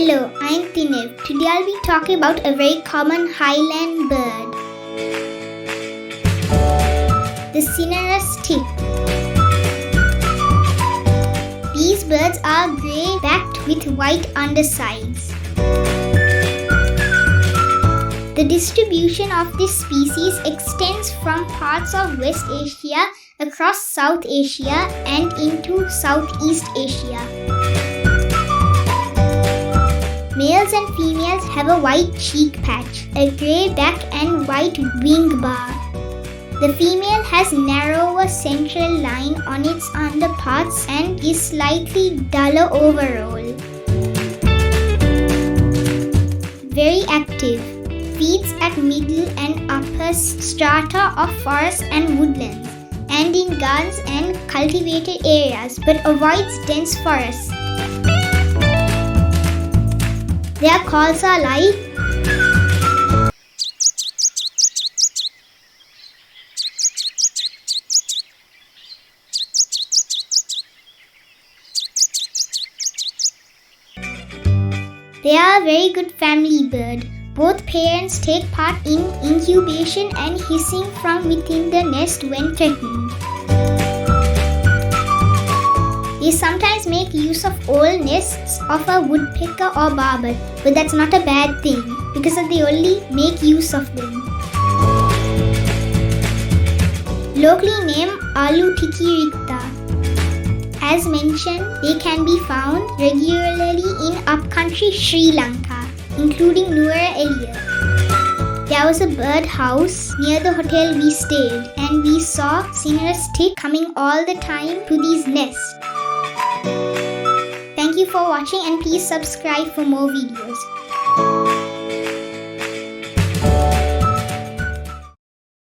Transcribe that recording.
Hello, I'm Thinev. Today I'll be talking about a very common highland bird, the Cinereous Tit. These birds are grey-backed with white undersides. The distribution of this species extends from parts of West Asia across South Asia and into Southeast Asia. Males and females have a white cheek patch, a grey back and white wing bar. The female has narrower central line on its underparts and is slightly duller overall. Very active. Feeds at middle and upper strata of forests and woodlands, and in gardens and cultivated areas, but avoids dense forests. Their calls are like they are a very good family bird. Both parents take part in incubation and hissing from within the nest when threatened. They sometimes make use of old nests of a woodpecker or barbet, but that's not a bad thing because they only make use of them. Locally named Alu tikiriththa. As mentioned, they can be found regularly in upcountry Sri Lanka, including Nuwara Eliya. There was a bird house near the hotel we stayed, and we saw Cinereous Tit coming all the time to these nests. Thank you for watching, and please subscribe for more videos.